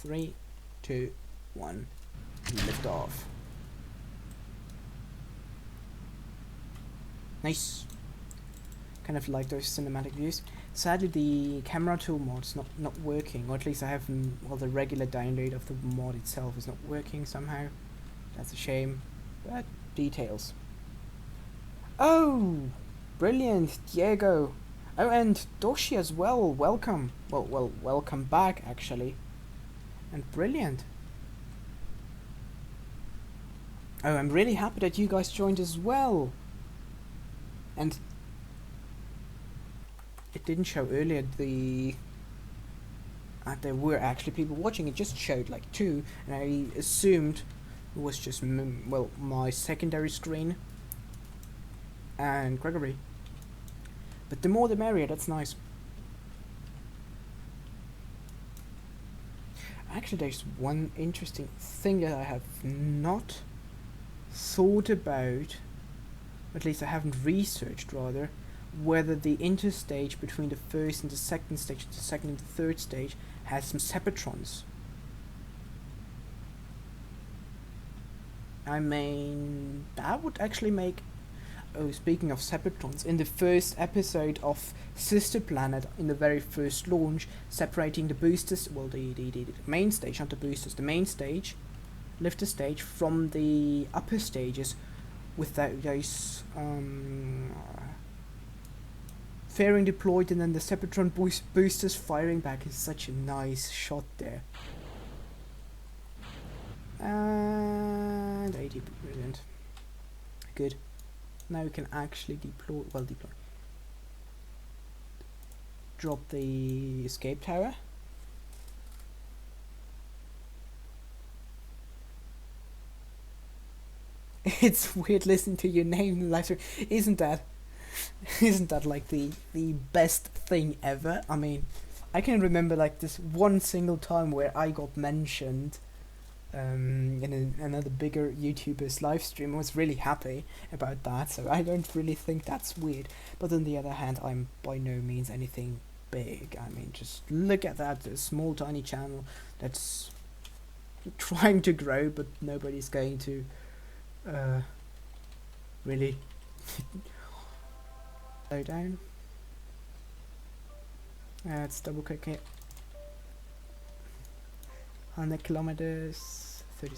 3, 2, 1, lift off. Nice. Kind of like those cinematic views. Sadly, the camera tool mod's not working, or at least I haven't. Well, the regular download of the mod itself is not working somehow. That's a shame, but details. Oh, brilliant, Diego. Oh, and Doshi as well. Welcome. Well, welcome back actually. And brilliant. Oh, I'm really happy that you guys joined as well. And it didn't show earlier there were actually people watching. It just showed like 2, and I assumed it was just my secondary screen and Gregory. But the more the merrier. That's nice. Actually, there's one interesting thing that I have not thought about, at least I haven't researched rather, whether the interstage between the first and the second stage, the second and the third stage, has some separatrons. I mean, that would actually make... Oh, speaking of separatrons, in the first episode of Sister Planet, in the very first launch, separating the boosters, well, the main stage, not the boosters, the main stage, lifter stage, from the upper stages, with those fairing deployed, and then the Sepatron boosters firing back is such a nice shot there. And 80, brilliant. Good. Now we can actually deploy. Drop the escape tower. It's weird listening to your name in the live stream, isn't that? Isn't that like the best thing ever? I mean, I can remember like this one single time where I got mentioned in another bigger YouTuber's live stream. I was really happy about that, so I don't really think that's weird. But on the other hand, I'm by no means anything big. I mean, just look at that, a small tiny channel that's trying to grow, but nobody's going to really slow down. Let's double click it. 100 kilometers, 30,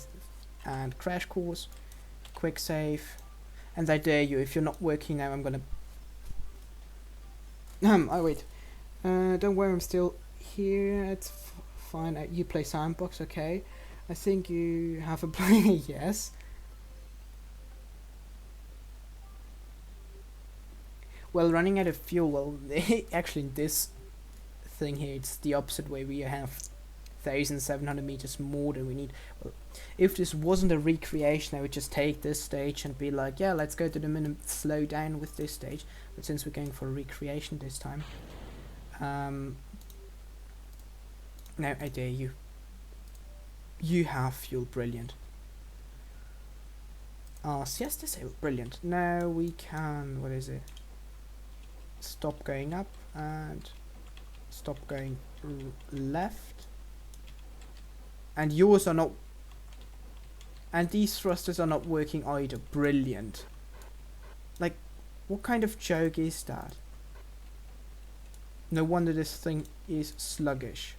and crash course, quick save, and I dare you, if you're not working now, I'm gonna oh wait, don't worry, I'm still here. It's fine. You play sandbox, okay? I think you have a player. Yes. Well, running out of fuel, well, actually in this thing here, it's the opposite way. We have 1,700 meters more than we need. Well, if this wasn't a recreation, I would just take this stage and be like, yeah, let's go to the minimum, slow down with this stage. But since we're going for a recreation this time, now I dare you. You have fuel, brilliant. CS disabled, brilliant. Now we can, what is it? Stop going up and stop going left. And yours are not, and these thrusters are not working either. Brilliant. Like, what kind of joke is that? No wonder this thing is sluggish.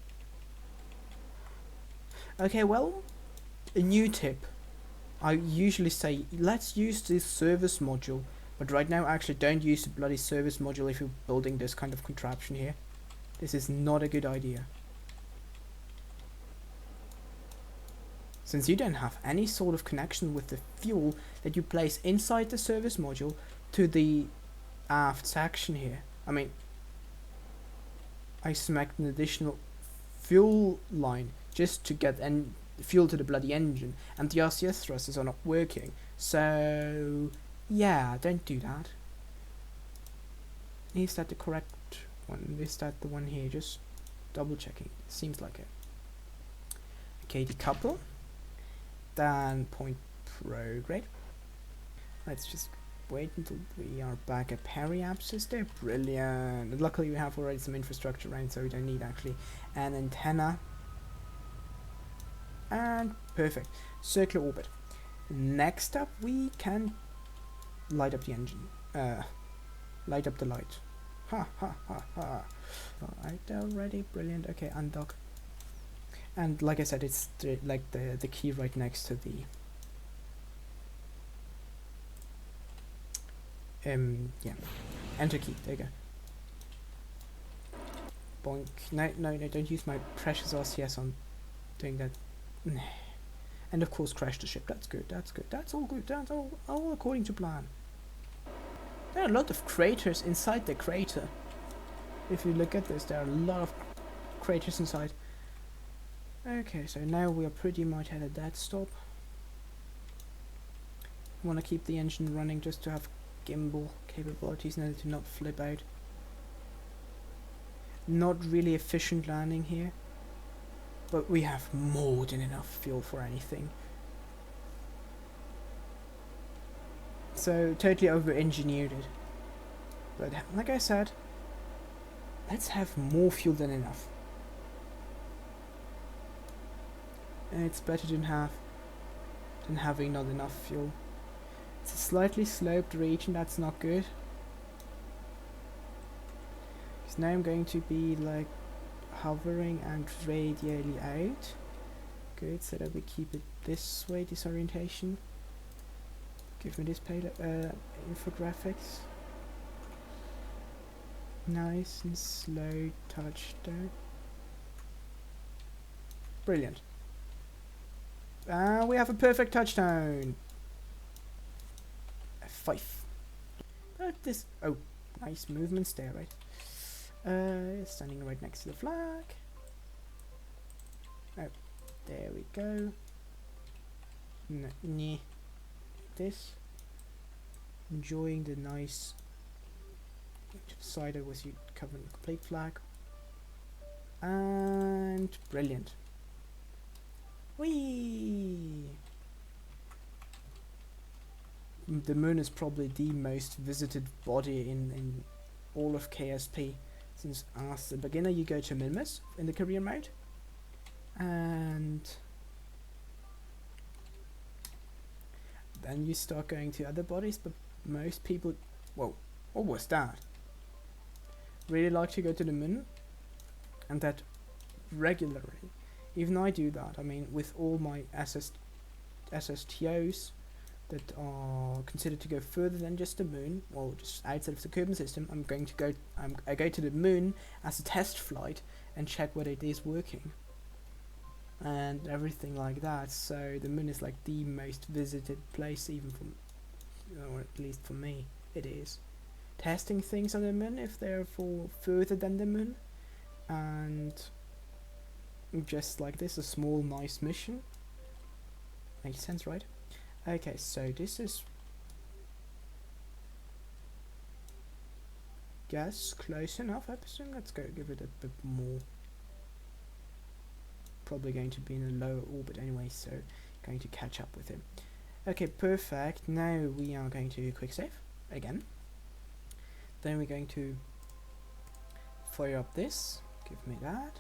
Okay, well, a new tip. I usually say, let's use this service module, but right now actually don't use the bloody service module if you're building this kind of contraption here. This is not a good idea. Since you don't have any sort of connection with the fuel that you place inside the service module to the aft section here. I mean, I smacked an additional fuel line just to get fuel to the bloody engine, and the RCS thrusters are not working. So, yeah, don't do that. Is that the correct one? Is that the one here? Just double checking. Seems like it. Okay, decouple. Then point prograde. Let's just wait until we are back at periapsis there. Brilliant. And luckily we have already some infrastructure around, so we don't need actually an antenna. And perfect. Circular orbit. Next up, we can light up the engine. Light up the light. Ha ha ha ha. Alright, already. Brilliant. Okay, undock. And like I said, it's the key right next to the yeah, enter key. There you go. Boink. No, don't use my precious RCS on doing that. And of course crash the ship. That's good, that's good, that's all good, that's all according to plan. There are a lot of craters inside the crater. If you look at this, there are a lot of craters inside. Okay, so now we are pretty much at a dead stop. Want to keep the engine running just to have gimbal capabilities in order to not flip out. Not really efficient landing here, but we have more than enough fuel for anything. So totally over-engineered it. But like I said, let's have more fuel than enough. And it's better than having not enough fuel. It's a slightly sloped region, that's not good. Because now I'm going to be like hovering and radially out. Good, so that we keep it this way, this orientation. Give me this infographics. Nice and slow touchdown. Brilliant. We have a perfect touchdown. A 5. But this, oh, nice movements there, right? Standing right next to the flag. Oh, there we go. This. Enjoying the nice cider with you covering the complete flag. And brilliant. Whee! The moon is probably the most visited body in all of KSP. Since as a beginner you go to Minmus in the career mode. And then you start going to other bodies, but most people, whoa, what was that? Really like to go to the moon, and that regularly. Even I do that. I mean, with all my SSTOs that are considered to go further than just the moon, or just outside of the Cuban system, I go to the moon as a test flight and check whether it is working. And everything like that. So the moon is like the most visited place, even from, or at least for me, it is. Testing things on the moon if they're for further than the moon, and just like this, a small nice mission. Makes sense, right? Okay, so this is, yes, close enough, I presume. Let's go give it a bit more. Probably going to be in a lower orbit anyway, so going to catch up with him. Okay, perfect. Now we are going to quick save again. Then we're going to fire up this. Give me that.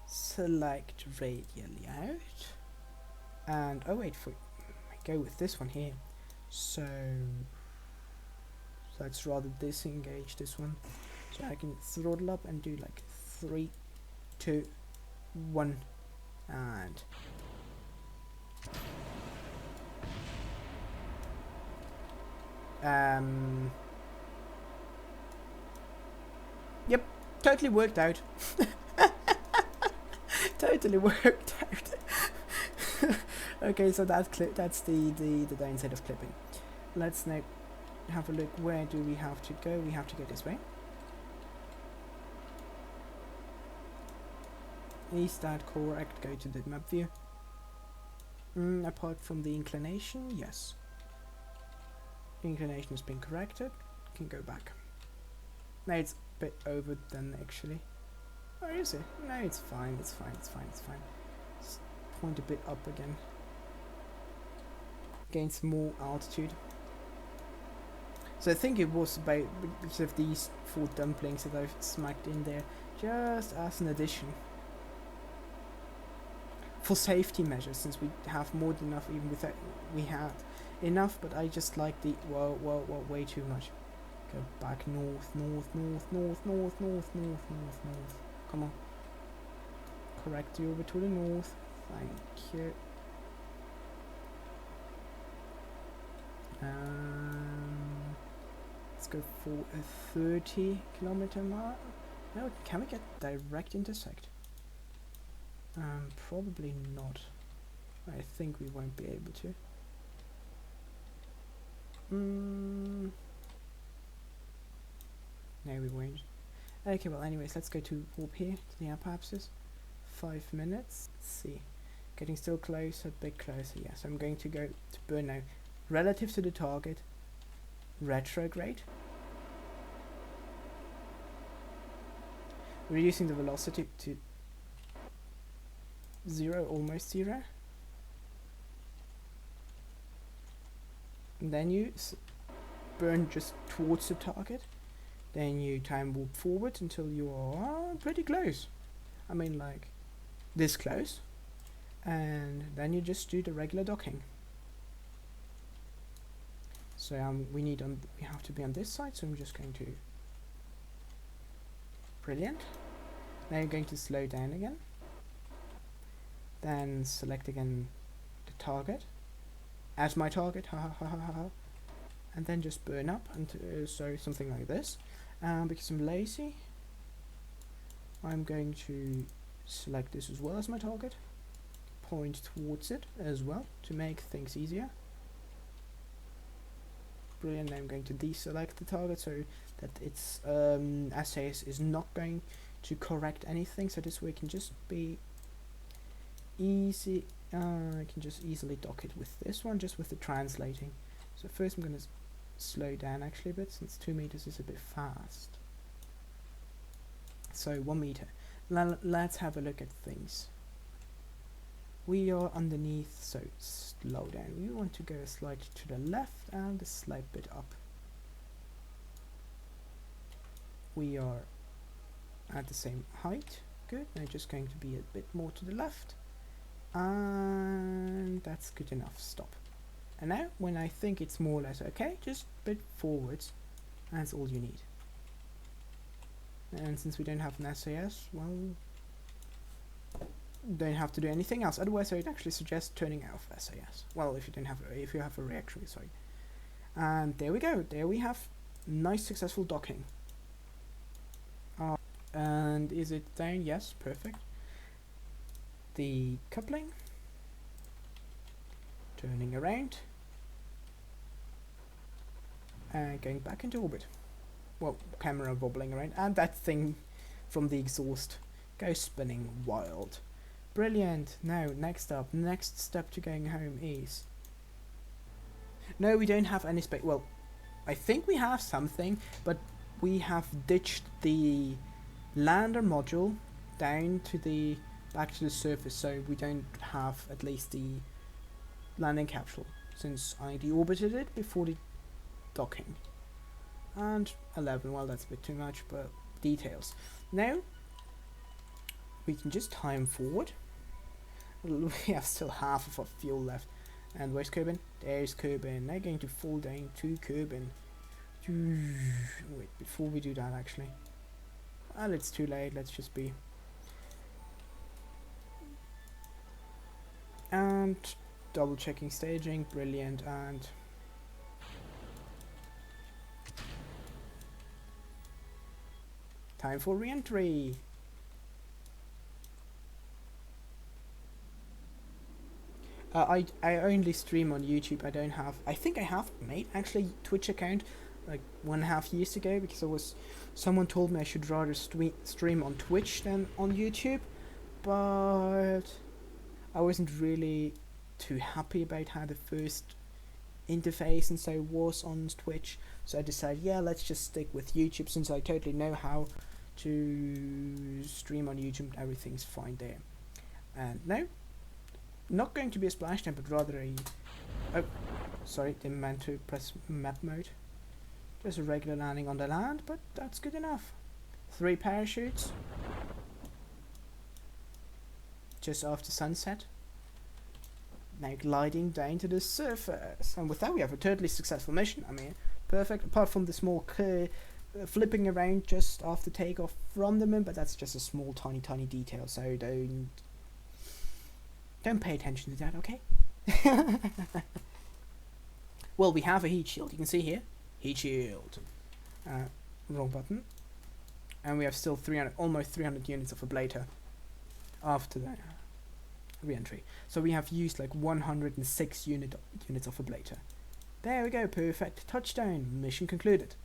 Select radially out. And oh wait, go with this one here. So let's rather disengage this one. So I can throttle up and do like 3, 2, 1. And yep, totally worked out. Totally worked out. Okay, so that's the downside of clipping. Let's now have a look. Where do we have to go? We have to go this way. Is that correct? Go to the map view. Apart from the inclination, yes. The inclination has been corrected. Can go back. No, it's a bit over then actually. Or is it? No, it's fine. It's fine. It's fine. It's fine. Just point a bit up again. Gain some more altitude. So I think it was about because of these 4 dumplings that I've smacked in there, just as an addition. for safety measures, since we have more than enough, even without we had enough, but I just like the whoa, way too much. Go back north. Come on. Correct you over to the north. Thank you. Let's go for a 30-kilometer mile. No, can we get direct intersect? Probably not. I think we won't be able to. No, we won't. Okay, well, anyways, let's go to warp here to the apoapsis. 5 minutes. Let's see. Getting still closer, a bit closer. Yes, I'm going to go to burn now. Relative to the target, retrograde. Reducing the velocity to 0, almost 0. And then you burn just towards the target. Then you time warp forward until you are pretty close. I mean, like this close. And then you just do the regular docking. So we have to be on this side, so I'm just going to. Brilliant. Now you're going to slow down again. Then select again the target as my target, and then just burn up until so something like this. Because I'm lazy, I'm going to select this as well as my target. Point towards it as well to make things easier. Brilliant. Now I'm going to deselect the target so that its SAS is not going to correct anything, so this way it can just be easy. I can just easily dock it with this one, just with the translating. So first I'm going to slow down actually a bit, since 2 meters is a bit fast. So 1 meter. Let's have a look at things. We are underneath, so slow down. We want to go a slight to the left and a slight bit up. We are at the same height. Good. Now just going to be a bit more to the left. And that's good enough. Stop. And now when I think it's more or less okay, just a bit forwards. That's all you need. And since we don't have an SAS, well, don't have to do anything else. Otherwise, I'd actually suggest turning off SAS. Well, if you have a reactor, sorry. And there we go. There we have nice successful docking. And is it down? Yes, perfect. The coupling. Turning around. And going back into orbit. Well, camera wobbling around. And that thing from the exhaust goes spinning wild. Brilliant. Now, next step to going home is... No, we don't have any space. Well, I think we have something, but we have ditched the lander module down to the back to the surface, so we don't have at least the landing capsule, since I deorbited it before the docking. And 11, well, that's a bit too much, but details. Now we can just time forward. We have still half of our fuel left. And where's Kerbin? There's Kerbin. Now going to fall down to Kerbin. Wait, before we do that actually. Well, it's too late, let's just be. And double checking staging, brilliant, and time for re-entry. I only stream on YouTube. I don't have. I think I have made actually Twitch account like 1.5 years ago, because someone told me I should rather stream on Twitch than on YouTube, but I wasn't really too happy about how the first interface and so was on Twitch, so I decided, yeah, let's just stick with YouTube, since I totally know how to stream on YouTube. Everything's fine there. And now, not going to be a splashdown, but rather a... Oh, sorry, didn't mean to press map mode. Just a regular landing on the land, but that's good enough. 3 parachutes. Just after sunset. now gliding down to the surface. And with that, we have a totally successful mission. I mean, perfect. Apart from the small flipping around just after takeoff from the moon, but that's just a small, tiny detail. So don't pay attention to that, okay? Well, we have a heat shield. You can see here, heat shield. Wrong button. And we have still almost 300 units of ablator after the re-entry. So we have used like 106 units of ablator. There we go, perfect. Touchdown, mission concluded.